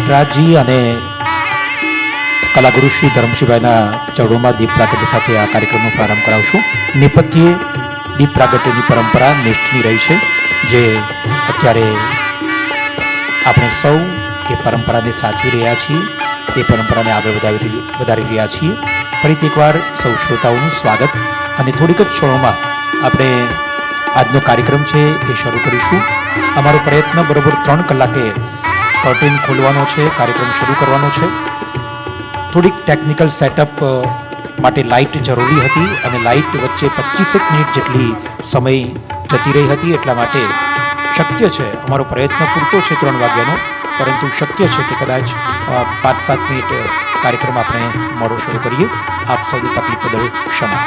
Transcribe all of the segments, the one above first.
નટરાજજી અને કલાગુરુ શ્રી ધર્મશીભાઈના ચરણોમાં દીપ પ્રાગટ્ય સાથે આ કાર્યક્રમનો પ્રારંભ કરાવશું. નેપથ્યે દીપ પ્રાગટ્યની પરંપરા નિષ્ઠની રહી છે, જે અત્યારે આપણે સૌ એ પરંપરાને સાચવી રહ્યા છીએ, એ પરંપરાને આગળ વધારી રહ્યા છીએ. ફરીથી એકવાર સૌ શ્રોતાઓનું સ્વાગત, અને થોડીક જ ક્ષણોમાં આપણે આજનો કાર્યક્રમ છે એ શરૂ કરીશું. અમારો પ્રયત્ન બરોબર 3 કલાકે કર્ટેન ખોલવાનો છે, કાર્યક્રમ શરૂ કરવાનો છે. થોડીક ટેકનિકલ સેટઅપ માટે લાઇટ જરૂરી હતી, અને લાઇટ વચ્ચે 25 મિનિટ જેટલી સમય જતી રહી હતી. એટલા માટે શક્ય છે, અમારો પ્રયત્ન પૂરતો છે 3 વાગ્યાનો, પરંતુ શક્ય છે કે કદાચ 5-7 મિનિટ કાર્યક્રમ આપણે મોડો શરૂ કરીએ. આપ સૌની તકલીફ બદલ ક્ષમા.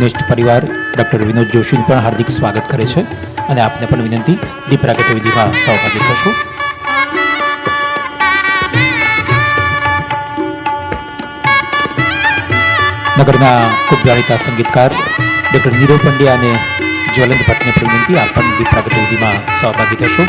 નેક્સ્ટ પરિવાર ડૉક્ટર વિનોદ જોશીનું પણ હાર્દિક સ્વાગત કરે છે, અને આપને પણ વિનંતી, દીપ પ્રાગટ્ય વિધિમાં સહભાગી થશો. નગરના ખૂબ જાણીતા સંગીતકાર ડૉક્ટર નીરવ પંડ્યા અને જ્વલંત ભટ્ટને પણ વિનંતી, આપ પણ દીપ પ્રાગટ્ય વિધિમાં સહભાગી થશો.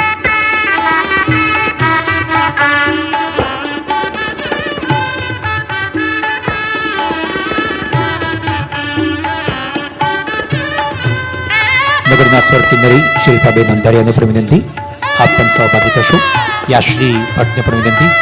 નગરના સ્વર કિન્નરી શિલ્પાબેન અંધારિયાને પણ વિનંતી, આપ પણ સહભાગી થશો. યાશ્રી ભટ્ટને પણ વિનંતી.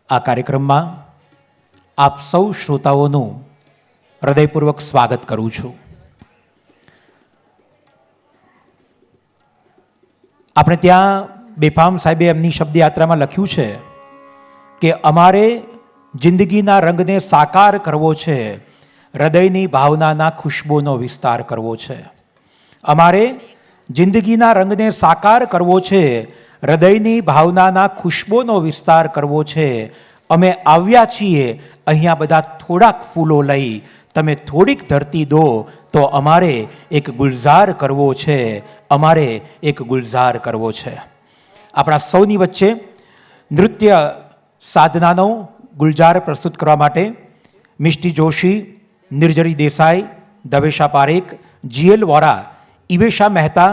આ કાર્યક્રમમાં આપ સૌ શ્રોતાઓનું હૃદયપૂર્વક સ્વાગત કરું છું. આપણે ત્યાં બેફામ સાહેબે એમની શબ્દયાત્રામાં લખ્યું છે કે અમારે જિંદગીના રંગને સાકાર કરવો છે, હૃદયની ભાવનાના ખુશ્બોનો વિસ્તાર કરવો છે. અમારે જિંદગીના રંગને સાકાર કરવો છે, હૃદયની ભાવનાના ખુશ્બોનો વિસ્તાર કરવો છે. અમે આવ્યા છીએ અહીંયા બધા થોડાક ફૂલો લઈ, તમે થોડીક ધરતી દો તો અમારે એક ગુલઝાર કરવો છે, અમારે એક ગુલઝાર કરવો છે. આપણા સૌની વચ્ચે નૃત્ય સાધનાનો ગુલઝાર પ્રસ્તુત કરવા માટે મિષ્ટી જોશી, નિર્જરી દેસાઈ, દવેશા પારેખ, જીએલ વોરા, ઇવેશા મહેતા,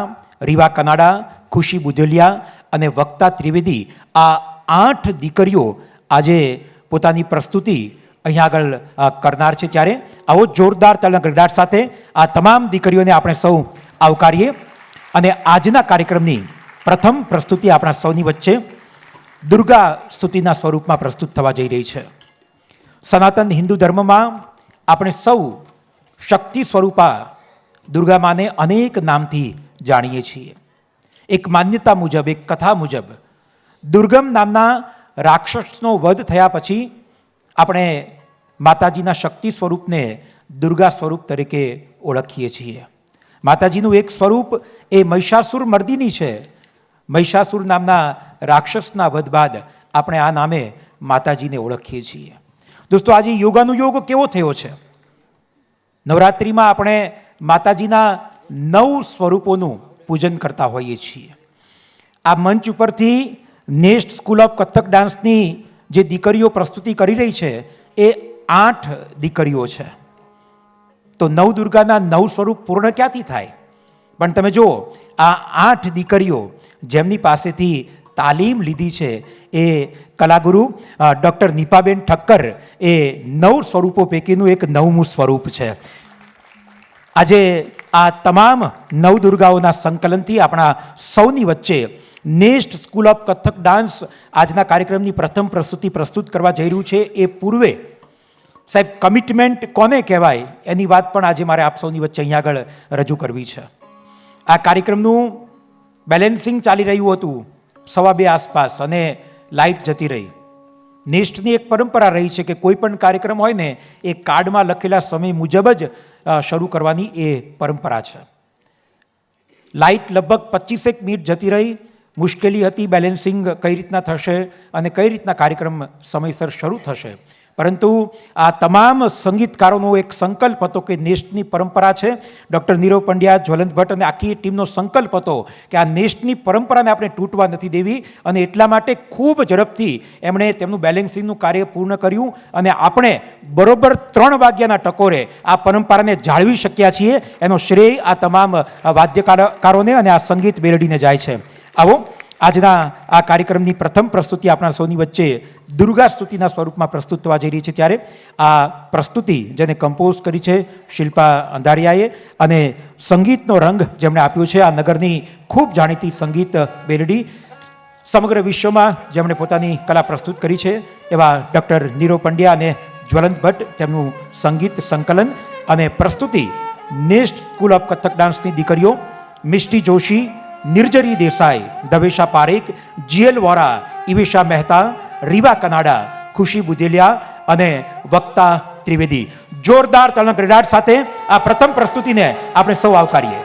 રીવા કનાડા, ખુશી બુધેલિયા અને વક્તા ત્રિવેદી, આ 8 દીકરીઓ આજે પોતાની પ્રસ્તુતિ અહીંયા આગળ કરનાર છે. ત્યારે આવો જોરદાર તાળીના ગડગડાટ સાથે આ તમામ દીકરીઓને આપણે સૌ આવકારીએ. અને આજના કાર્યક્રમની પ્રથમ પ્રસ્તુતિ આપણા સૌની વચ્ચે દુર્ગા સ્તુતિના સ્વરૂપમાં પ્રસ્તુત થવા જઈ રહી છે. સનાતન હિન્દુ ધર્મમાં આપણે સૌ શક્તિ સ્વરૂપા દુર્ગા માને અનેક નામથી જાણીએ છીએ. એક માન્યતા મુજબ, એક કથા મુજબ દુર્ગમ નામના રાક્ષસનો વધ થયા પછી આપણે માતાજીના શક્તિ સ્વરૂપને દુર્ગા સ્વરૂપ તરીકે ઓળખીએ છીએ. માતાજીનું એક સ્વરૂપ એ મહિષાસુર મર્દિની છે. મહિષાસુર નામના રાક્ષસના વધ બાદ આપણે આ નામે માતાજીને ઓળખીએ છીએ. દોસ્તો, આજે યોગાનુયોગ કેવો થયો છે? નવરાત્રિમાં આપણે માતાજીના 9 સ્વરૂપોનું પૂજન કરતા હોઈએ છીએ. આ મંચ ઉપરથી નેસ્ટ સ્કૂલ ઓફ કથક ડાન્સની જે દીકરીઓ પ્રસ્તુતિ કરી રહી છે એ 8 દીકરીઓ છે. તો નવદુર્ગાના 9 સ્વરૂપ પૂર્ણ ક્યાંથી થાય? પણ તમે જુઓ, આ 8 દીકરીઓ જેમની પાસેથી તાલીમ લીધી છે એ કલાગુરુ ડૉક્ટર નીપાબેન ઠક્કર, એ 9 સ્વરૂપો પૈકીનું એક 9મું સ્વરૂપ છે. આજે આ તમામ નવદુર્ગાઓના સંકલનથી આપણા સૌની વચ્ચે nest school of Kathak dance આજના કાર્યક્રમની પ્રથમ પ્રસ્તુતિ પ્રસ્તુત કરવા જઈ રહ્યું છે. એ પૂર્વે સાહેબ કમિટમેન્ટ કોને કહેવાય એની વાત પણ આજે મારે આપ સૌની વચ્ચે અહીંયા આગળ રજૂ કરવી છે. આ કાર્યક્રમનું બેલેન્સિંગ ચાલી રહ્યું હતું 2:15 આસપાસ અને લાઇટ જતી રહી. નેસ્ટની એક પરંપરા રહી છે કે કોઈ પણ કાર્યક્રમ હોય ને એ કાર્ડમાં લખેલા સમય મુજબ જ શરૂ કરવાની એ પરંપરા છે. લાઇટ લગભગ 25 મિનિટ જતી રહી. મુશ્કેલી હતી બેલેન્સિંગ કઈ રીતના થશે અને કઈ રીતના કાર્યક્રમ સમયસર શરૂ થશે. પરંતુ આ તમામ સંગીતકારોનો એક સંકલ્પ હતો કે નેસ્ટની પરંપરા છે. ડૉક્ટર નીરવ પંડ્યા, જ્વલંત ભટ્ટ અને આખી ટીમનો સંકલ્પ હતો કે આ નેસ્ટની પરંપરાને આપણે તૂટવા નથી દેવી. અને એટલા માટે ખૂબ ઝડપથી એમણે તેમનું બેલેન્સિંગનું કાર્ય પૂર્ણ કર્યું અને આપણે બરોબર 3 વાગ્યાના ટકોરે આ પરંપરાને જાળવી શક્યા છીએ. એનો શ્રેય આ તમામ વાદ્યકારોને અને આ સંગીત બેરડીને જાય છે. આવો આજના આ કાર્યક્રમની પ્રથમ પ્રસ્તુતિ આપણા સૌની વચ્ચે દુર્ગા સ્તુતિના સ્વરૂપમાં પ્રસ્તુત થવા જઈ રહી છે. ત્યારે આ પ્રસ્તુતિ જેને કમ્પોઝ કરી છે શિલ્પા અંધારિયાએ અને સંગીતનો રંગ જેમણે આપ્યો છે આ નગરની ખૂબ જાણીતી સંગીત બેરડી, સમગ્ર વિશ્વમાં જેમણે પોતાની કલા પ્રસ્તુત કરી છે એવા ડૉક્ટર નીરવ પંડ્યા અને જ્વલંત ભટ્ટ, તેમનું સંગીત સંકલન અને પ્રસ્તુતિ નેસ્ટ સ્કૂલ ઓફ કથક ડાન્સની દીકરીઓ મિષ્ટી જોશી, નિર્જરી દેસાઈ, દવેશા પારેખ, જીએલ વોરા, ઇવેશા મહેતા, રીવા કનાડા, ખુશી બુધેલિયા અને વક્તા ત્રિવેદી. જોરદાર તાળીના ગડગડાટ સાથે આ પ્રથમ પ્રસ્તુતિને આપણે સૌ આવકારીએ.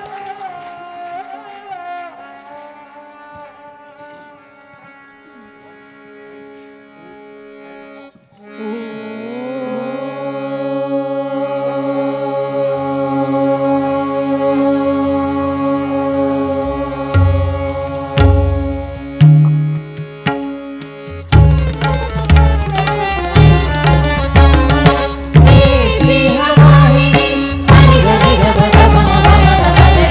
Sri Hamahi, Sari Ravi Rabba Rabba Rabba Rabba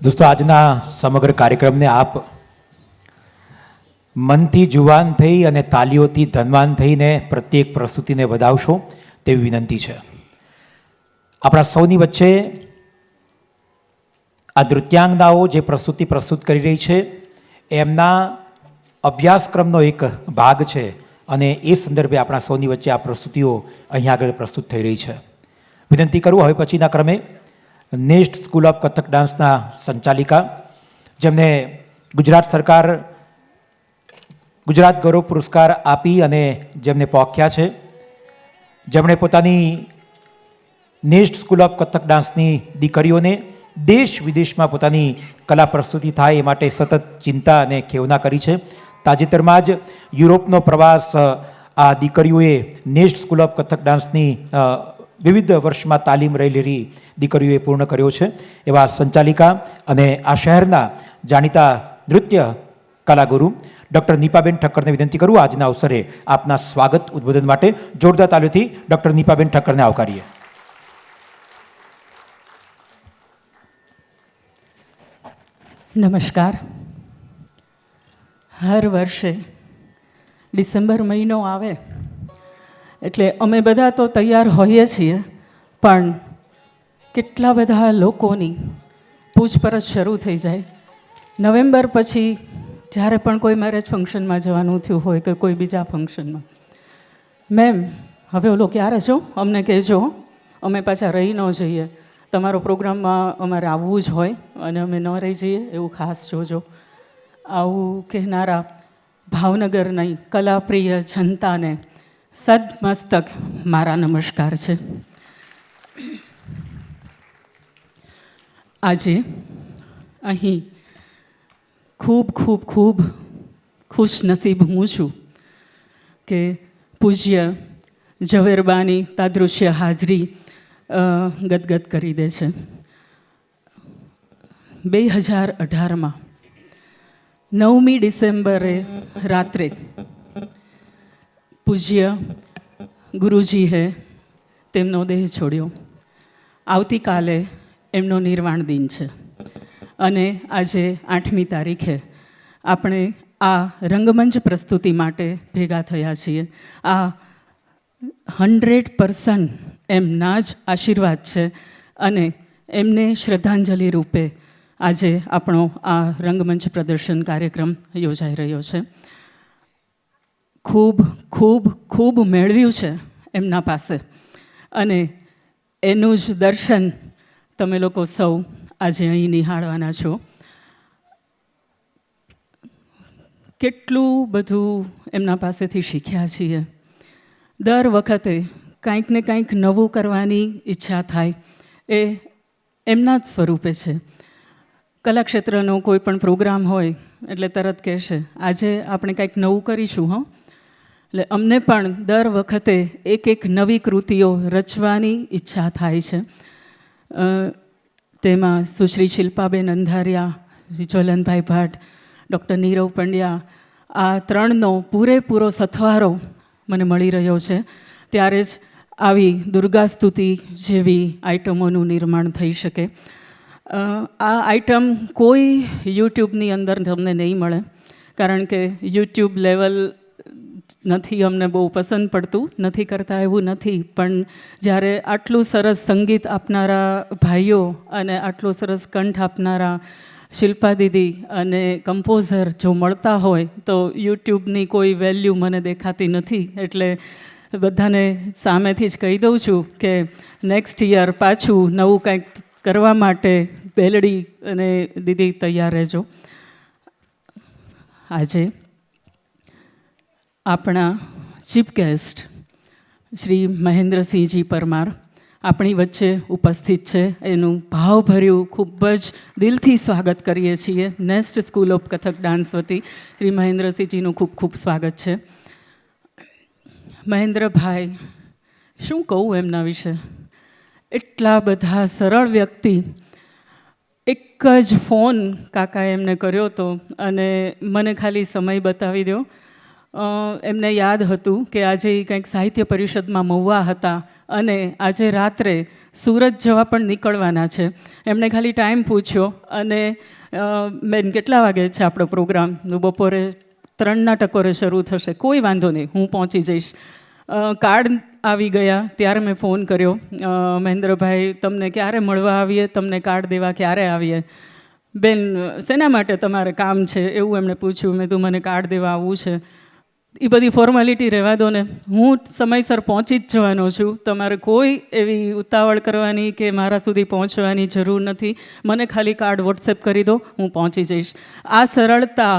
દોસ્તો, આજના સમગ્ર કાર્યક્રમને આપ મનથી જુવાન થઈ અને તાલીઓથી ધનવાન થઈને પ્રત્યેક પ્રસ્તુતિને વધાવશો તેવી વિનંતી છે. આપણા સૌની વચ્ચે આ નૃત્યાંગનાઓ જે પ્રસ્તુતિ પ્રસ્તુત કરી રહી છે એમના અભ્યાસક્રમનો એક ભાગ છે અને એ સંદર્ભે આપણા સૌની વચ્ચે આ પ્રસ્તુતિઓ અહીંયા આગળ પ્રસ્તુત થઈ રહી છે. વિનંતી કરું હવે પછીના ક્રમે નેસ્ટ સ્કૂલ ઓફ કથક ડાન્સના સંચાલિકા, જેમને ગુજરાત સરકાર ગુજરાત ગૌરવ પુરસ્કાર આપી અને જેમને પોખ્યા છે, જેમણે પોતાની નેસ્ટ સ્કૂલ ઓફ કથક ડાન્સની દીકરીઓને દેશ વિદેશમાં પોતાની કલા પ્રસ્તુતિ થાય એ માટે સતત ચિંતા અને ખેવના કરી છે. તાજેતરમાં જ યુરોપનો પ્રવાસ આ દીકરીઓએ નેસ્ટ સ્કૂલ ઓફ કથક ડાન્સની વિવિધ વર્ષમાં તાલીમ રહેલી દીકરીઓએ પૂર્ણ કર્યો છે. એવા સંચાલિકા અને આ શહેરના જાણીતા નૃત્ય કલાગુરુ ડૉક્ટર નીપાબેન ઠક્કરને વિનંતી કરું આજના અવસરે આપના સ્વાગત ઉદ્બોધન માટે. જોરદાર તાલીઓથી ડૉક્ટર નીપાબેન ઠક્કરને આવકારીએ. નમસ્કાર. હર વર્ષે ડિસેમ્બર મહિનો આવે એટલે અમે બધા તો તૈયાર હોઈએ છીએ, પણ કેટલા બધા લોકોની પૂછપરછ શરૂ થઈ જાય. નવેમ્બર પછી જ્યારે પણ કોઈ મેરેજ ફંક્શનમાં જવાનું થયું હોય કે કોઈ બીજા ફંક્શનમાં, મેમ હવે ઓલો ક્યારે છો અમને કહેજો, અમે પાછા રહી ન જઈએ, તમારો પ્રોગ્રામમાં અમારે આવવું જ હોય અને અમે ન રહી જઈએ એવું ખાસ જોજો. આવું કહેનારા ભાવનગરની કલાપ્રિય જનતાને સદમસ્તક મારા નમસ્કાર છે. આજે અહીં ખૂબ ખૂબ ખૂબ ખુશનસીબ હું છું કે પૂજ્ય ઝવેરબાની તાદૃશ્ય હાજરી ગદગદ કરી દે છે. 2018માં 9મી ડિસેમ્બરે રાત્રે પૂજ્ય ગુરુજીએ તેમનો દેહ છોડ્યો. આવતીકાલે એમનો નિર્વાણ દિન છે અને આજે 8મી તારીખે આપણે આ રંગમંચ પ્રસ્તુતિ માટે ભેગા થયા છીએ. આ 100% એમના જ આશીર્વાદ છે અને એમને શ્રદ્ધાંજલિ રૂપે આજે આપણો આ રંગમંચ પ્રદર્શન કાર્યક્રમ યોજાઈ રહ્યો છે. ખૂબ ખૂબ ખૂબ મેળવ્યું છે એમના પાસે અને એનું જ દર્શન તમે લોકો સૌ આજે અહીં નિહાળવાના છો. કેટલું બધું એમના પાસેથી શીખ્યા છીએ. દર વખતે કંઈક ને કંઈક નવું કરવાની ઈચ્છા થાય એ એમના જ સ્વરૂપે છે. કલાક્ષેત્રનો કોઈ પણ પ્રોગ્રામ હોય એટલે તરત કહેશે આજે આપણે કંઈક નવું કરીશું. એટલે અમને પણ દર વખતે એક નવી કૃતિઓ રચવાની ઈચ્છા થાય છે. તેમાં સુશ્રી શિલ્પાબેન અંધારિયા, શ્રી જ્વલનભાઈ ભટ્ટ, ડૉક્ટર નીરવ પંડ્યા, આ ત્રણનો પૂરેપૂરો સથવારો મને મળી રહ્યો છે. ત્યારે જ આવી દુર્ગા સ્તુતિ જેવી આઇટમોનું નિર્માણ થઈ શકે. આ આઇટમ કોઈ યુટ્યુબની અંદર તમને નહીં મળે, કારણ કે યુટ્યુબ લેવલ નથી અમને બહુ પસંદ પડતું, નથી કરતા એવું નથી. પણ જ્યારે આટલું સરસ સંગીત આપનારા ભાઈઓ અને આટલું સરસ કંઠ આપનારા શિલ્પા દીદી અને કમ્પોઝર જો મળતા હોય તો યુટ્યુબની કોઈ વેલ્યુ મને દેખાતી નથી. એટલે બધાને સામેથી જ કહી દઉં છું કે નેક્સ્ટ યર પાછું નવું કંઈક કરવા માટે બેલડી અને દીદી તૈયાર રહેજો. આજે આપણા ચીફ ગેસ્ટ શ્રી મહેન્દ્રસિંહજી પરમાર આપણી વચ્ચે ઉપસ્થિત છે. એનું ભાવભર્યું ખૂબ જ દિલથી સ્વાગત કરીએ છીએ. Nest school of Kathak dance વતી શ્રી મહેન્દ્રસિંહજીનું ખૂબ ખૂબ સ્વાગત છે. મહેન્દ્રભાઈ, શું કહું એમના વિશે? એટલા બધા સરળ વ્યક્તિ. એક જ ફોન કાકાએ એમને કર્યો હતો અને મને ખાલી સમય બતાવી દો, એમને યાદ હતું કે આજે કંઈક સાહિત્ય પરિષદમાં મહુવા હતા અને આજે રાત્રે સુરત જવા પણ નીકળવાના છે. એમણે ખાલી ટાઈમ પૂછ્યો અને બેન કેટલા વાગે છે આપણો પ્રોગ્રામ? બપોરે 3ના ટકોરે શરૂ થશે. કોઈ વાંધો નહીં, હું પહોંચી જઈશ. કાર્ડ આવી ગયા ત્યારે મેં ફોન કર્યો, મહેન્દ્રભાઈ તમને ક્યારે મળવા આવીએ, તમને કાર્ડ દેવા ક્યારે આવીએ? બેન શેના માટે તમારે કામ છે એવું એમણે પૂછ્યું. મેં તું મને કાર્ડ દેવા આવવું છે. એ બધી ફોર્માલિટી રહેવા દો ને, હું સમયસર પહોંચી જ જવાનો છું. તમારે કોઈ એવી ઉતાવળ કરવાની કે મારા સુધી પહોંચવાની જરૂર નથી. મને ખાલી કાર્ડ વોટ્સએપ કરી દો, હું પહોંચી જઈશ. આ સરળતા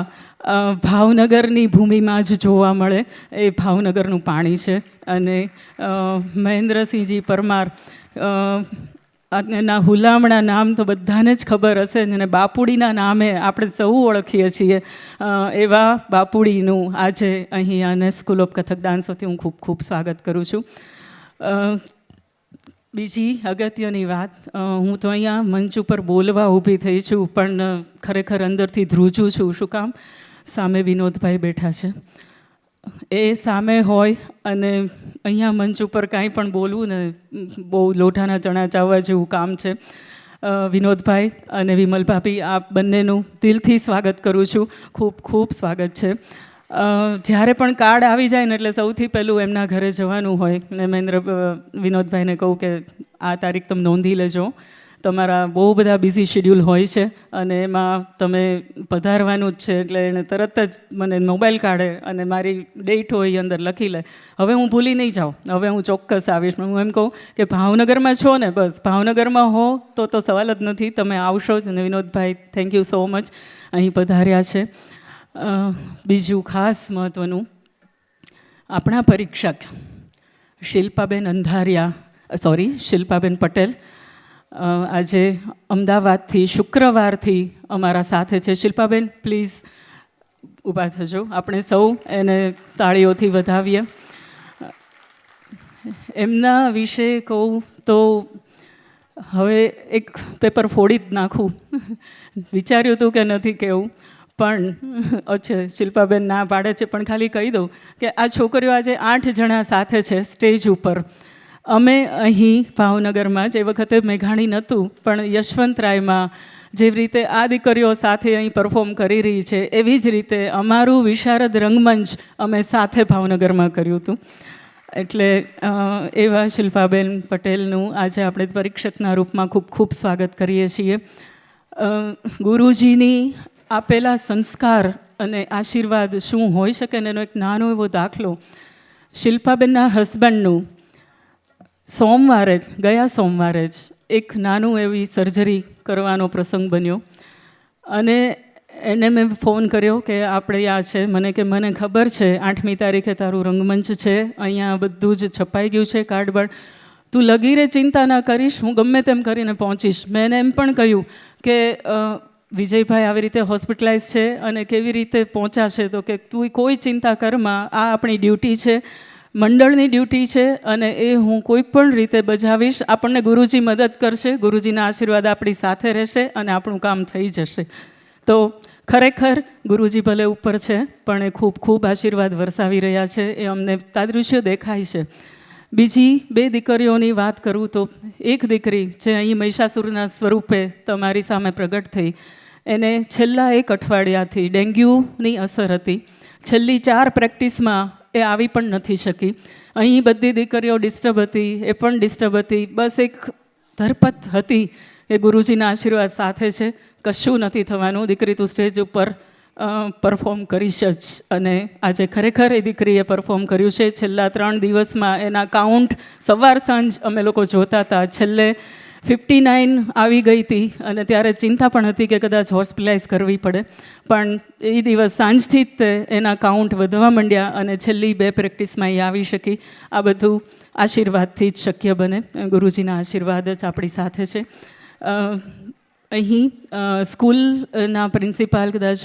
ભાવનગરની ભૂમિમાં જ જોવા મળે. એ ભાવનગરનું પાણી છે. અને મહેન્દ્રસિંહજી પરમાર એના હુલામણા નામ તો બધાને જ ખબર હશે અને બાપુડીના નામે આપણે સૌ ઓળખીએ છીએ. એવા બાપુડીનું આજે અહીંયા સ્કૂલ ઓફ કથક ડાન્સ વતી હું ખૂબ ખૂબ સ્વાગત કરું છું. બીજી અગત્યની વાત, હું તો અહીંયા મંચ ઉપર બોલવા ઊભી થઈ છું પણ ખરેખર અંદરથી ધ્રુજું છું. શું કામ? સામે વિનોદભાઈ બેઠા છે. એ સામે હોય અને અહીંયા મંચ ઉપર કાંઈ પણ બોલવું ને બહુ લોઢાના ચણા ચાવવા જેવું કામ છે. વિનોદભાઈ અને વિમલ ભાભી, આ બંનેનું દિલથી સ્વાગત કરું છું. ખૂબ ખૂબ સ્વાગત છે. જ્યારે પણ કાર્ડ આવી જાય ને એટલે સૌથી પહેલું એમના ઘરે જવાનું હોય ને વિનોદભાઈને કહું કે આ તારીખ તમે નોંધી લેજો. તમારા બહુ બધા બિઝી શેડ્યુલ હોય છે અને એમાં તમે પધારવાનું જ છે. એટલે એને તરત જ મને મોબાઈલ કાઢે અને મારી ડેટ હોય એ અંદર લખી લે. હવે હું ભૂલી નહીં જાઉં, હવે હું ચોક્કસ આવીશ. હું એમ કહું કે ભાવનગરમાં છો ને, બસ ભાવનગરમાં હો તો સવાલ જ નથી, તમે આવશો જ. અને Vinodbhai thank you so much અહીં પધાર્યા છે. બીજું ખાસ મહત્ત્વનું, આપણા પરીક્ષક શિલ્પાબેન પટેલ આજે અમદાવાદથી શુક્રવારથી અમારા સાથે છે. શિલ્પાબેન પ્લીઝ ઊભા થજો, આપણે સૌ એને તાળીઓથી વધાવીએ. એમના વિશે કહું તો હવે એક પેપર ફોડી જ નાખું. વિચાર્યું હતું કે નથી કહેવું, પણ અચ્છા શિલ્પાબેન ના પાડે છે, પણ ખાલી કહી દઉં કે આ છોકરીઓ આજે 8 જણા સાથે છે સ્ટેજ ઉપર. અમે અહીં ભાવનગરમાં જ એ વખતે મેઘાણી નહોતું પણ યશવંતરાયમાં જેવી રીતે આ દીકરીઓ સાથે અહીં પરફોર્મ કરી રહી છે એવી જ રીતે અમારું વિશારદ રંગમંચ અમે સાથે ભાવનગરમાં કર્યું હતું. એટલે એવા શિલ્પાબેન પટેલનું આજે આપણે પરીક્ષકના રૂપમાં ખૂબ ખૂબ સ્વાગત કરીએ છીએ. ગુરુજીની આપેલા સંસ્કાર અને આશીર્વાદ શું હોઈ શકે ને એનો એક નાનો એવો દાખલો. શિલ્પાબેનના હસબન્ડનું ગયા સોમવારે જ એક નાનું એવી સર્જરી કરવાનો પ્રસંગ બન્યો અને એને મેં ફોન કર્યો કે આપણે આ છે. મને ખબર છે 8મી તારીખે તારું રંગમંચ છે, અહીંયા બધું જ છપાઈ ગયું છે કાર્ડ બાર્ડ, તું લગીરે ચિંતા ના કરીશ, હું ગમે તેમ કરીને પહોંચીશ. મેં એને એમ પણ કહ્યું કે વિજયભાઈ આવી રીતે હોસ્પિટલાઇઝ છે અને કેવી રીતે પહોંચાશે, તો કે તું કોઈ ચિંતા કરમાં, આ આપણી ડ્યુટી છે, મંડળની ડ્યુટી છે અને એ હું કોઈ પણ રીતે બજાવીશ. આપણને ગુરુજી મદદ કરશે, ગુરુજીના આશીર્વાદ આપણી સાથે રહેશે અને આપણું કામ થઈ જશે. તો ખરેખર ગુરુજી ભલે ઉપર છે પણ એ ખૂબ ખૂબ આશીર્વાદ વરસાવી રહ્યા છે, એ અમને તાદૃશ્ય દેખાય છે. બીજી 2 દીકરીઓની વાત કરું તો એક દીકરી જે અહીં મહિષાસુરના સ્વરૂપે તમારી સામે પ્રગટ થઈ, એને છેલ્લા 1 અઠવાડિયાથી ડેન્ગ્યુની અસર હતી. છેલ્લી 4 પ્રેક્ટિસમાં એ આવી પણ નથી શકી. અહીં બધી દીકરીઓ ડિસ્ટર્બ હતી, એ પણ ડિસ્ટર્બ હતી. બસ એક ધરપત હતી કે ગુરુજીના આશીર્વાદ સાથે છે, કશું નથી થવાનું, દીકરી તું સ્ટેજ ઉપર પરફોર્મ કરીશ જ. અને આજે ખરેખર એ દીકરીએ પરફોર્મ કર્યું છે. છેલ્લા 3 દિવસમાં એના કાઉન્ટ સવાર સાંજ અમે લોકો જોતા હતા. છેલ્લે 59 આવી ગઈ હતી અને ત્યારે ચિંતા પણ હતી કે કદાચ હોસ્પિટલાઇઝ કરવી પડે, પણ એ દિવસ સાંજથી જ એના કાઉન્ટ વધવા માંડ્યા અને છેલ્લી 2 પ્રેક્ટિસમાં એ આવી શકી. આ બધું આશીર્વાદથી જ શક્ય બને, ગુરુજીના આશીર્વાદ જ આપણી સાથે છે. અહીં સ્કૂલના પ્રિન્સિપાલ કદાચ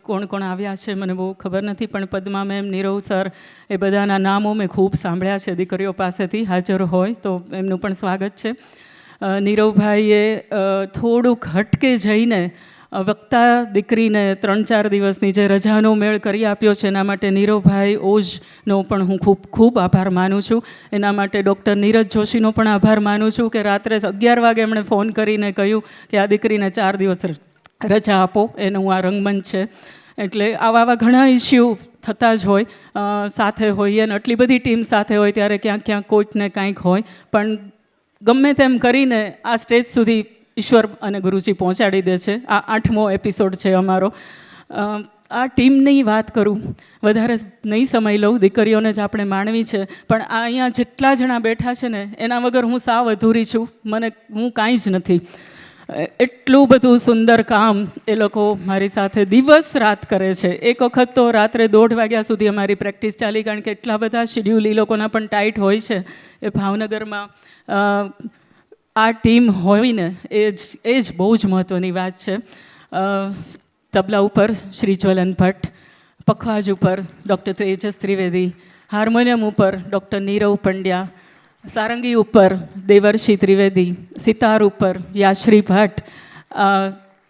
કોણ કોણ આવ્યા છે મને બહુ ખબર નથી, પણ પદ્મા મેમ, નીરવ સર, એ બધાના નામો મેં ખૂબ સાંભળ્યા છે દીકરીઓ પાસેથી. હાજર હોય તો એમનું પણ સ્વાગત છે. નીરવભાઈએ થોડુંક હટકે જઈને વક્તા દીકરીને 3-4 દિવસની જે રજાનો મેળ કરી આપ્યો છે એના માટે નીરવભાઈ ઓઝનો પણ હું ખૂબ ખૂબ આભાર માનું છું. એના માટે ડૉક્ટર નીરજ જોશીનો પણ આભાર માનું છું કે રાત્રે 11 વાગે એમણે ફોન કરીને કહ્યું કે આ દીકરીને 4 દિવસ રજા આપો, એનું આ રંગમંચ છે. એટલે આવા ઘણા ઇસ્યુ થતા જ હોય, સાથે હોઈએ અને આટલી બધી ટીમ સાથે હોય ત્યારે ક્યાંક કોઈકને કાંઈક હોય, પણ ગમે તેમ કરીને આ સ્ટેજ સુધી ઈશ્વર અને ગુરુજી પહોંચાડી દે છે. આ 8મો એપિસોડ છે અમારો. આ ટીમની વાત કરું, વધારે નહીં સમય લઉં, દીકરીઓને જ આપણે માણવી છે, પણ આ અહીંયા જેટલા જણા બેઠા છે ને એના વગર હું સાવ અધૂરી છું. હું કાંઈ જ નથી. એટલું બધું સુંદર કામ એ લોકો મારી સાથે દિવસ રાત કરે છે. એક વખત તો રાત્રે 1:30 વાગ્યા સુધી અમારી પ્રેક્ટિસ ચાલી, કારણ કે એટલા બધા શિડ્યુલ એ લોકોના પણ ટાઈટ હોય છે. એ ભાવનગરમાં આ ટીમ હોય ને એ જ બહુ જ મહત્ત્વની વાત છે. તબલા ઉપર શ્રી જ્વલન ભટ્ટ, પખવાજ ઉપર ડૉક્ટર તેજસ ત્રિવેદી, હાર્મોનિયમ ઉપર ડૉક્ટર નીરવ પંડ્યા, સારંગી ઉપર દેવર્ષિ ત્રિવેદી, સિતાર ઉપર યાશ્રી ભટ્ટ,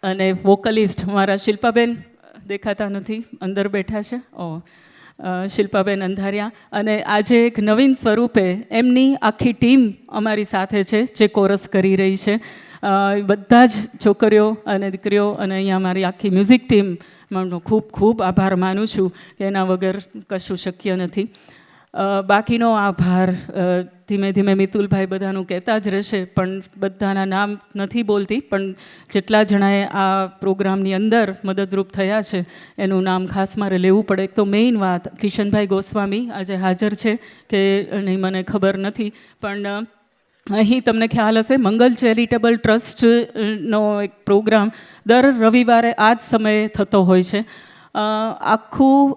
અને વોકલિસ્ટ મારા શિલ્પાબેન દેખાતા નથી, અંદર બેઠા છે, શિલ્પાબેન અંધારિયા. અને આજે એક નવીન સ્વરૂપે એમની આખી ટીમ અમારી સાથે છે જે કોરસ કરી રહી છે. બધા જ છોકરીઓ અને દીકરીઓ અને અહીંયા મારી આખી મ્યુઝિક ટીમનો ખૂબ ખૂબ આભાર માનું છું કે એના વગર કશું શક્ય નથી. બાકીનો આભાર ધીમે ધીમે મિતુલભાઈ બધાનું કહેતા જ રહેશે, પણ બધાના નામ નથી બોલતી, પણ જેટલા જણાએ આ પ્રોગ્રામની અંદર મદદરૂપ થયા છે એનું નામ ખાસ મારે લેવું પડે. એક તો મેઇન વાત, કિશનભાઈ ગોસ્વામી આજે હાજર છે કે નહીં મને ખબર નથી, પણ અહીં તમને ખ્યાલ હશે મંગલ ચેરિટેબલ ટ્રસ્ટનો એક પ્રોગ્રામ દર રવિવારે આ જ સમયે થતો હોય છે. આખું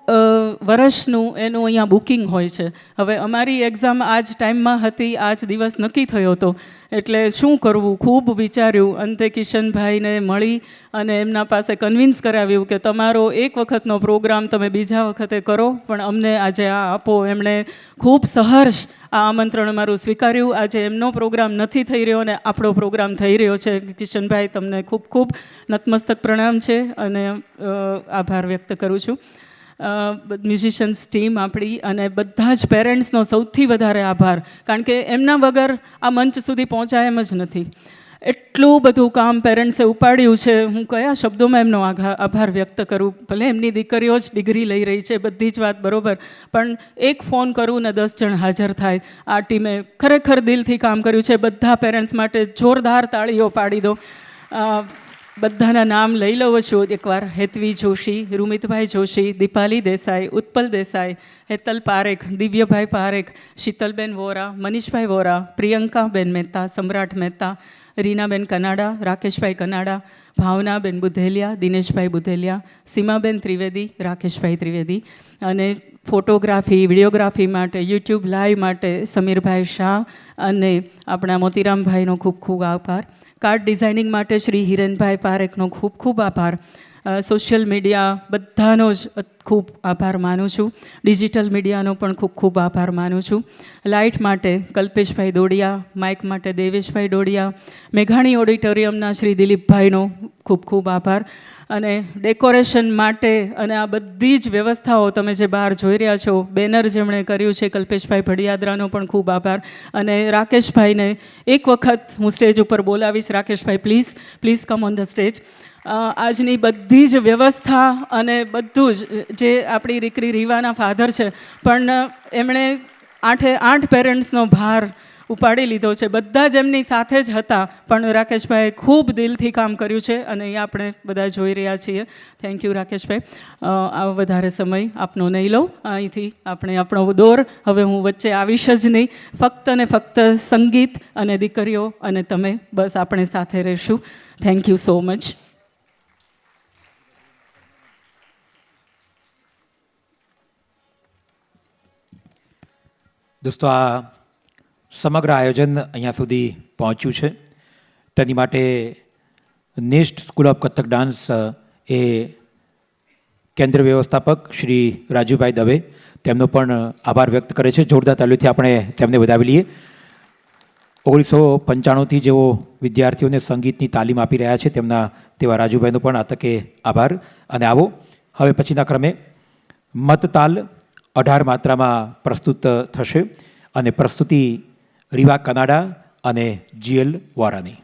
વર્ષનું એનું અહીંયા બુકિંગ હોય છે. હવે અમારી એક્ઝામ આ જ ટાઈમમાં હતી, આ જ દિવસ નક્કી થયો હતો, એટલે શું કરવું ખૂબ વિચાર્યું. અંતે કિશનભાઈને મળી અને એમના પાસે કન્વિન્સ કરાવ્યું કે તમારો એક વખતનો પ્રોગ્રામ તમે બીજા વખતે કરો, પણ અમને આજે આ આપો. એમણે ખૂબ સહર્ષ આ આમંત્રણ અમારું સ્વીકાર્યું. આજે એમનો પ્રોગ્રામ નથી થઈ રહ્યો અને આપણો પ્રોગ્રામ થઈ રહ્યો છે. કિશનભાઈ, તમને ખૂબ ખૂબ નતમસ્તક પ્રણામ છે અને આભાર વ્યક્ત કરું છું. મ્યુઝિશિયન્સ ટીમ આપણી અને બધા જ પેરેન્ટ્સનો સૌથી વધારે આભાર, કારણ કે એમના વગર આ મંચ સુધી પહોંચાય એમ જ નથી. એટલું બધું કામ પેરેન્ટ્સે ઉપાડ્યું છે, હું કયા શબ્દોમાં એમનો આભાર વ્યક્ત કરું. ભલે એમની દીકરીઓ જ ડિગ્રી લઈ રહી છે, બધી જ વાત બરાબર, પણ એક ફોન કરું ને 10 જણ હાજર થાય. આ ટીમે ખરેખર દિલથી કામ કર્યું છે. બધા પેરેન્ટ્સ માટે જોરદાર તાળીઓ પાડી દો. બધાના નામ લઈ લઉં છું એકવાર. હેતવી જોશી, રૂમિતભાઈ જોશી, દીપાલી દેસાઈ, ઉત્પલ દેસાઈ, હેતલ પારેખ, દિવ્યભાઈ પારેખ, શીતલબેન વોરા, મનીષભાઈ વોરા, પ્રિયંકાબેન મહેતા, સમ્રાટ મહેતા, રીનાબેન કનાડા, રાકેશભાઈ કનાડા, ભાવનાબેન બુધેલિયા, દિનેશભાઈ બુધેલિયા, સીમાબેન ત્રિવેદી, રાકેશભાઈ ત્રિવેદી. અને ફોટોગ્રાફી વિડીયોગ્રાફી માટે, યુટ્યુબ લાઈવ માટે સમીરભાઈ શાહ અને આપણા મોતીરામભાઈનો ખૂબ ખૂબ આભાર. કાર્ડ ડિઝાઇનિંગ માટે શ્રી હિરેનભાઈ પારેખનો ખૂબ ખૂબ આભાર. સોશિયલ મીડિયા બધાનો જ ખૂબ આભાર માનું છું. ડિજિટલ મીડિયાનો પણ ખૂબ ખૂબ આભાર માનું છું. લાઇટ માટે કલ્પેશભાઈ દોડિયા, માઇક માટે દેવેશભાઈ દોડિયા, મેઘાણી ઓડિટોરિયમના શ્રી દિલીપભાઈનો ખૂબ ખૂબ આભાર. અને ડેકોરેશન માટે અને આ બધી જ વ્યવસ્થાઓ તમે જે બહાર જોઈ રહ્યા છો, બેનર જેમણે કર્યું છે કલ્પેશભાઈ ભડિયાદરાનો પણ ખૂબ આભાર. અને રાકેશભાઈને એક વખત હું સ્ટેજ ઉપર બોલાવીશ. રાકેશભાઈ please come on the stage. આજની બધી જ વ્યવસ્થા અને બધું જ જે આપણી દીકરી રીવાના ફાધર છે, પણ એમણે 8 પેરેન્ટ્સનો ભાર ઉપાડી લીધો છે. બધા જ એમની સાથે જ હતા, પણ રાકેશભાઈએ ખૂબ દિલથી કામ કર્યું છે અને એ આપણે બધા જોઈ રહ્યા છીએ. થેન્ક યુ રાકેશભાઈ. આ વધારે સમય આપનો નહીં લઉં. અહીંથી આપણે આપણો દોર, હવે હું વચ્ચે આવીશ જ નહીં. ફક્ત ને ફક્ત સંગીત અને દીકરીઓ અને તમે, બસ આપણે સાથે રહીશું. Thank you so much. દોસ્તો, આ સમગ્ર આયોજન અહીંયા સુધી પહોંચ્યું છે તેની માટે nest school of Kathak dance એ કેન્દ્ર વ્યવસ્થાપક શ્રી રાજુભાઈ દવે તેમનો પણ આભાર વ્યક્ત કરે છે. જોરદાર તાલીઓથી આપણે તેમને વધાવી લઈએ. 1995થી જેઓ વિદ્યાર્થીઓને સંગીતની તાલીમ આપી રહ્યા છે તેમના તેવા રાજુભાઈનો પણ આ તકે આભાર. અને આવો હવે પછીના ક્રમે મતતાલ 18 માત્રામાં પ્રસ્તુત થશે અને પ્રસ્તુતિ રીવા કનાડા અને જીએલ વોરાની.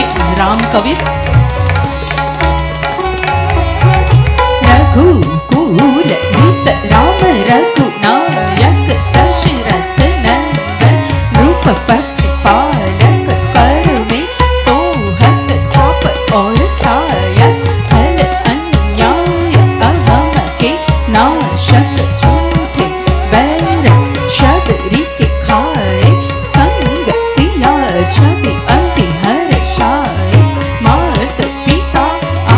એક રામ કવિ રઘુકુલ રીત રામ રઘુનાયક દશરથ નંદન રૂપ પથ પાલક કરમે सोहत चाप और सायक छल अन्याय अहम के नाशक झूठे बैर शबरी के खाए संग सिया छवि अति हर्षाए मात पिता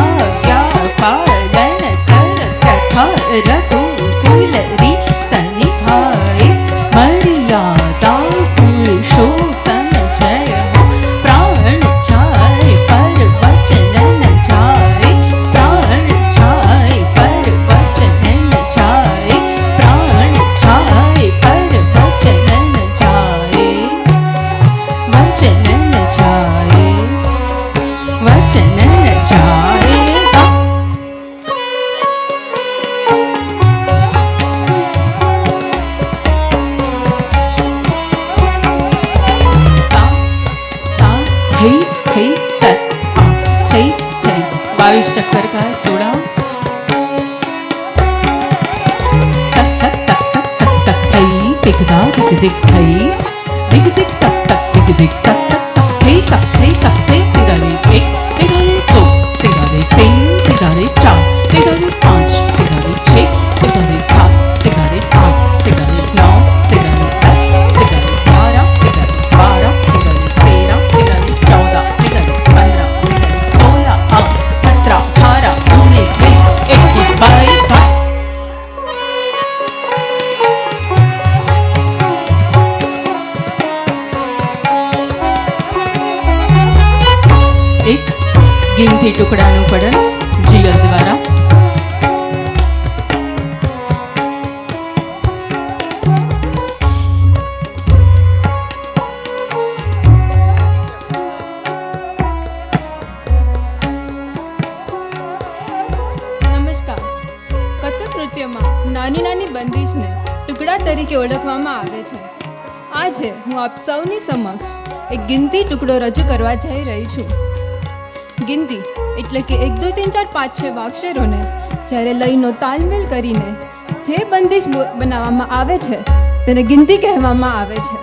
आज्ञा पालन कर कथा रघुकुल रीत निभाए मर्यादा पुरुषोत्तम जय हो प्राण जाए पर वचन न जाए प्राण जाए पर वचन न जाए प्राण जाए पर वचन न जाए वचन न जाए वचन न जाए થઈ થઈ તત થઈ થઈ 22 ચક્કર का जोड़ा तक तक तक तक तक तक થઈ दिखदा दिख दिख થઈ दिख दिख तक तक दिख दिख तक तक तक થઈ तक થઈ तक થઈ तिगारे एक तिगारे दो तिगारे तीन तिगारे चार तिगारे पाँच तिगारे छः तिगारे सात तिगारे आठ तिगारे नौ तिगारे 10 तिगारे 11 तिगारे 12 तिगारे 13 तिगारे 14 तिगारे 15 तिगारे 16 17 18 19 20 21 22 એક ગિનતી ટુકડાનું પડન જીગર દ્વારા નમસ્કાર. કથક નૃત્યમાં નાની નાની બંદીશને ટુકડા તરીકે ઓળખવામાં આવે છે. આજે હું આપ સૌની સમક્ષ એક ગિનતી ટુકડો રજૂ કરવા જઈ રહી છું. ગિનતી એટલે કે 1 2 3 4 5 6 વાક્ષરોને જ્યારે લયનો તાલમેલ કરીને જે બંદીશ બનાવવામાં આવે છે તેને ગિનતી કહેવામાં આવે છે.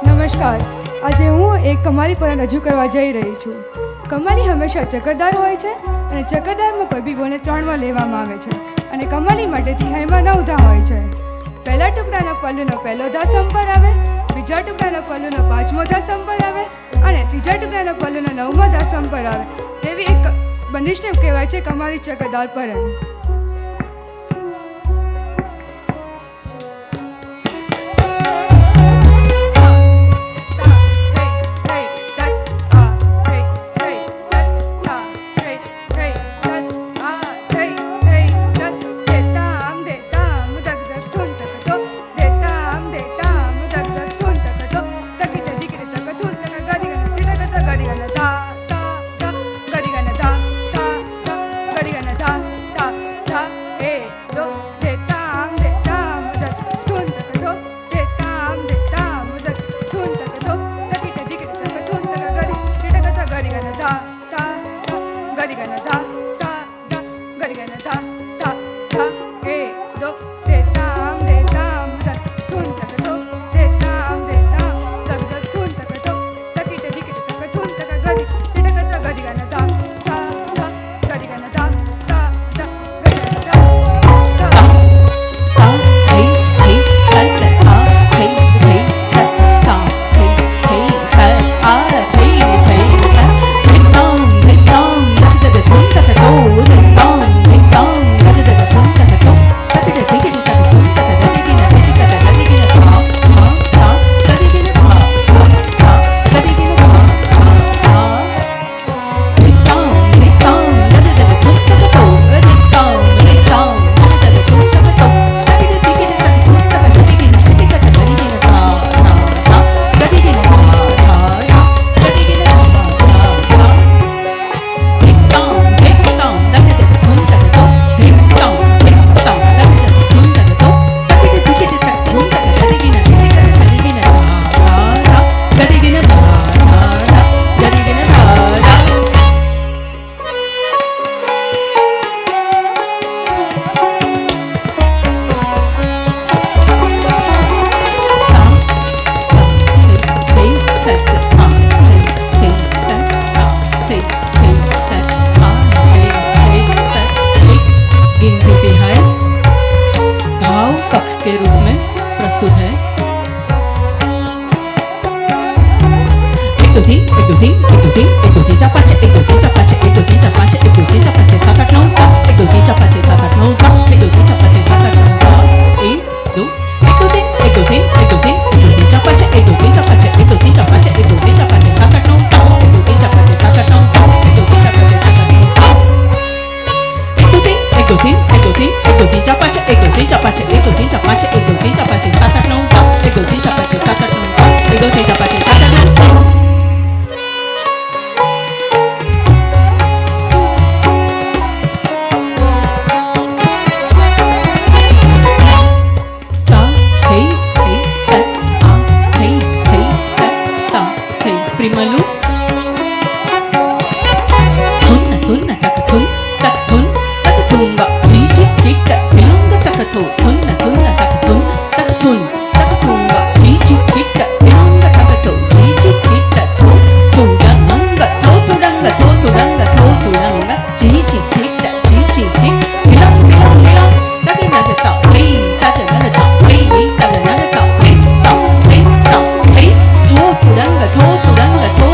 નમસ્કાર. આજે હું એક કમાલી પર રજૂ કરવા જઈ રહી છું. કમાલી હંમેશા ચક્કરદાર હોય છે અને ચક્કરદારમાં પબીબોને 3માં લેવામાં આવે છે અને કમાલી માટે તિહાઈમાં 9 ધા હોય છે. પહેલા ટુકડાના પલ્લુનો પહેલો ધા સમ પર આવે, બીજા ટુકડાના પલ્લુનો 5મો ધા સમ પર આવે અને ત્રીજા ટુકડાના પલ્લુનો 9મા ધા સમ પર આવે. તેવી એક બંદિશને કહેવાય છે કમાલી ચક્કરદાર પરન. दो तीन एक दो तीन एक दो तीन एक दो तीन चार पाँच एक दो तीन चार पाँच एक दो तीन चार पाँच एक दो तीन चार पाँच सात आठ नौ एक दो तीन चार पाँच सात आठ नौ एक दो तीन चार पाँच सात आठ नौ एक दो तीन एक दो तीन एक दो तीन एक दो तीन चार पाँच एक दो तीन चार पाँच एक दो तीन चार पाँच एक दो तीन चार पाँच सात आठ नौ एक दो तीन चार पाँच सात आठ नौ एक दो तीन चार पाँच सात आठ नौ एक दो तीन एक दो तीन एक दो तीन एक दो तीन चार पाँच एक दो तीन चार पाँच एक दो तीन चार पाँच एक दो तीन चार पाँच सात आठ नौ एक दो तीन चार पाँच सात आठ नौ एक दो तीन चार पाँच सात आठ नौ ता हे त आ हे त ता हे प्रिमलू थुन तक थुन थुंगा जी जी टिक इलंग तक थु थुन तक थुन थुंगा जी जी टिक इलंग तक थु जी जी टिक थु तुडंग थो तुडंग थो तुडंग थो तुडंग जी जी टिक इलंग तक नग ता हे तक नग ता हे तक नग ता हे ता हे थो तुडंग थो तुडंग थो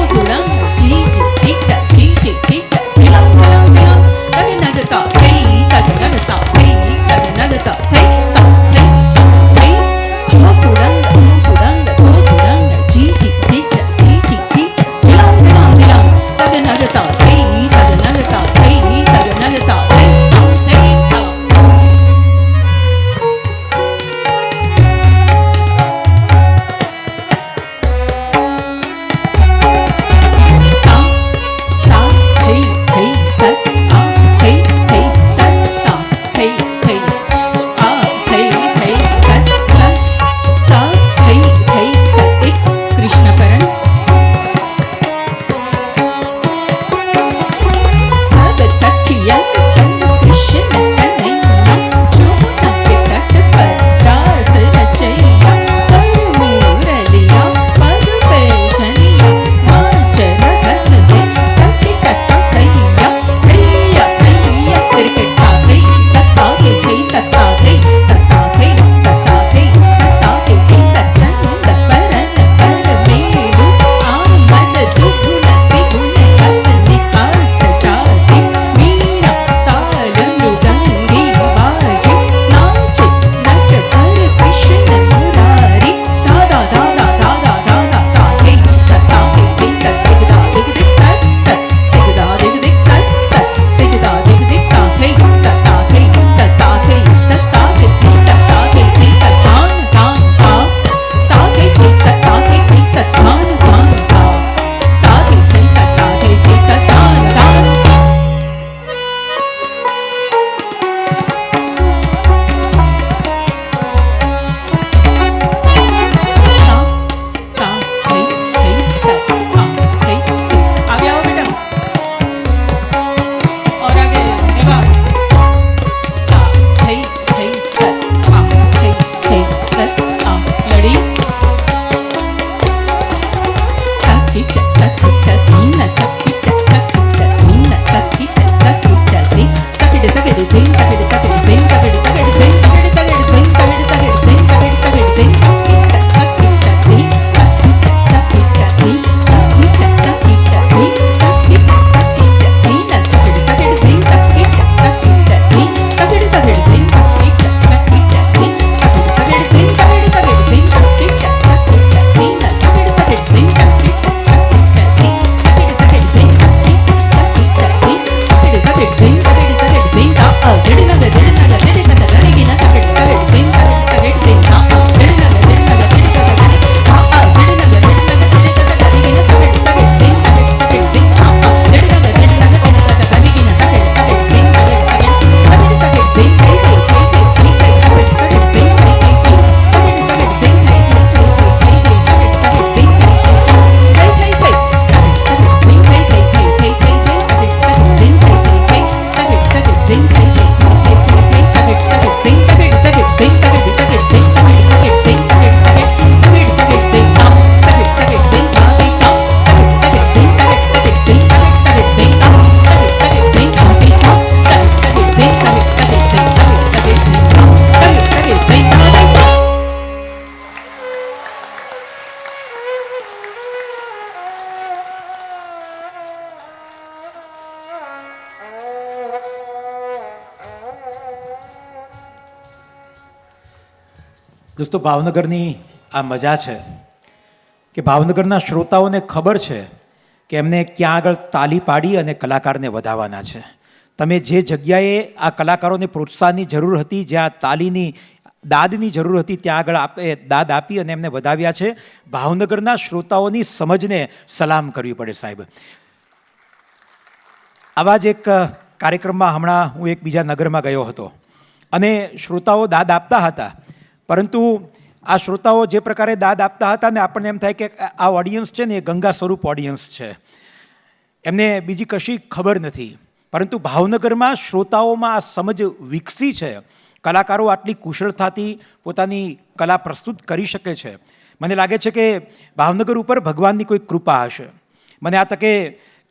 દોસ્તો, ભાવનગરની આ મજા છે કે ભાવનગરના શ્રોતાઓને ખબર છે કે એમને ક્યાં આગળ તાલી પાડી અને કલાકારને વધાવવાના છે. તમે જે જગ્યાએ આ કલાકારોને પ્રોત્સાહનની જરૂર હતી, જ્યાં તાલીની દાદની જરૂર હતી, ત્યાં આગળ દાદ આપી અને એમને વધાવ્યા છે. ભાવનગરના શ્રોતાઓની સમજને સલામ કરવી પડે સાહેબ. આવા જ એક કાર્યક્રમમાં હમણાં હું એક બીજા નગરમાં ગયો હતો અને શ્રોતાઓ દાદ આપતા હતા, પરંતુ આ શ્રોતાઓ જે પ્રકારે દાદ આપતા હતા ને આપણને એમ થાય કે આ ઓડિયન્સ છે ને એ ગંગા સ્વરૂપ ઓડિયન્સ છે, એમને બીજી કશી ખબર નથી. પરંતુ ભાવનગરમાં શ્રોતાઓમાં આ સમજ વિકસી છે. કલાકારો આટલી કુશળતાથી પોતાની કલા પ્રસ્તુત કરી શકે છે. મને લાગે છે કે ભાવનગર ઉપર ભગવાનની કોઈ કૃપા હશે. મને આ તકે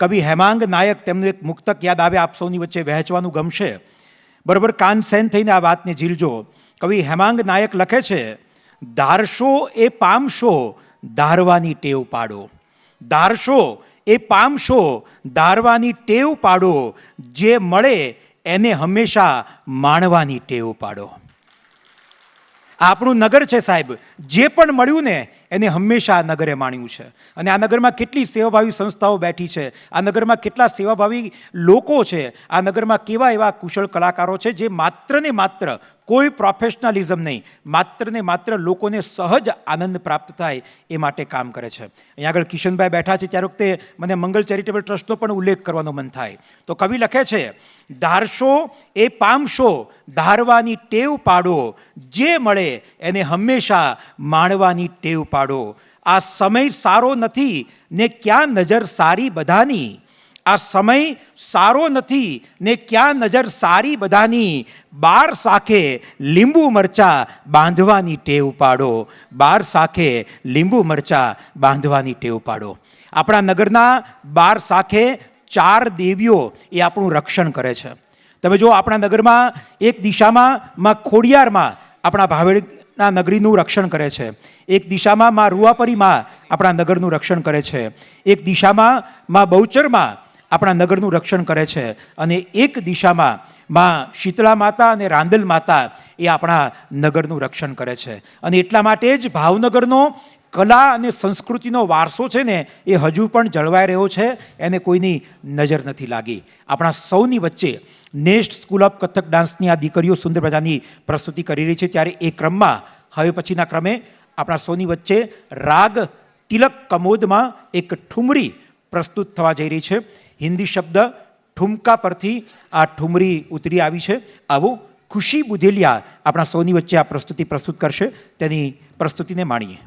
કવિ હેમાંગ નાયક તેમનું એક મુક્તક યાદ આવે, આપ સૌની વચ્ચે વહેંચવાનું ગમશે. બરાબર કાન સેન થઈને આ વાતને ઝીલજો. કવિ હેમાંગ નાયક લખે છે, ધારશો એ પામશો, ધારવાની ટેવ પાડો. ધારશો એ પામશો, ધારવાની ટેવ પાડો. જે મળે એને હંમેશા માણવાની ટેવ પાડો. આપણું નગર છે સાહેબ, જે પણ મળ્યું ને એને હંમેશા આ નગરે માણ્યું છે. અને આ નગરમાં કેટલી સેવાભાવી સંસ્થાઓ બેઠી છે, આ નગરમાં કેટલા સેવાભાવી લોકો છે, આ નગરમાં કેવા એવા કુશળ કલાકારો છે જે માત્ર ને માત્ર કોઈ પ્રોફેશનલિઝમ નહીં, માત્ર ને માત્ર લોકોને સહજ આનંદ પ્રાપ્ત થાય એ માટે કામ કરે છે. અહીંયા આગળ કિશનભાઈ બેઠા છે, ત્યારે વખતે મને મંગલ ચેરિટેબલ ટ્રસ્ટનો પણ ઉલ્લેખ કરવાનો મન થાય. તો કવિ લખે છે, ધારશો એ પામશો, ધારવાની ટેવ પાડો. જે મળે એને હંમેશા માણવાની ટેવ પાડો. આ સમય સારો નથી ને ક્યાં નજર સારી બધાની. આ સમય સારો નથી ને ક્યાં નજર સારી બધાની. બાર સાખે લીંબુ મરચા બાંધવાની ટેવ પાડો. બાર સાખે લીંબુ મરચા બાંધવાની ટેવ પાડો. આપણા નગરના બાર સાખે 4 દેવીઓ એ આપણું રક્ષણ કરે છે. તમે જો આપણા નગરમાં એક દિશામાં માં ખોડિયારમાં આપણા ભાવેડના નગરીનું રક્ષણ કરે છે, એક દિશામાં માં રૂવાપરીમાં આપણા નગરનું રક્ષણ કરે છે, એક દિશામાં માં બહુચરમાં આપણા નગરનું રક્ષણ કરે છે, અને એક દિશામાં માં શીતળા માતા અને રાંદલ માતા એ આપણા નગરનું રક્ષણ કરે છે. અને એટલા માટે જ ભાવનગરનો કલા અને સંસ્કૃતિનો વારસો છે ને એ હજુ પણ જળવાઈ રહ્યો છે, એને કોઈની નજર નથી લાગી. આપણા સૌની વચ્ચે નેસ્ટ સ્કૂલ ઓફ કથક ડાન્સની આ દીકરીઓ સુંદર મજાની પ્રસ્તુતિ કરી રહી છે, ત્યારે એ ક્રમમાં હવે પછીના ક્રમે આપણા સૌની વચ્ચે રાગ તિલક કમોદમાં એક ઠુમરી પ્રસ્તુત થવા જઈ રહી છે. હિન્દી શબ્દ ઠુમકા પરથી આ ઠુમરી ઉતરી આવી છે. આવો ખુશી બુધેલિયા આપણા સૌની વચ્ચે આ પ્રસ્તુતિ પ્રસ્તુત કરશે, તેની પ્રસ્તુતિને માણીએ.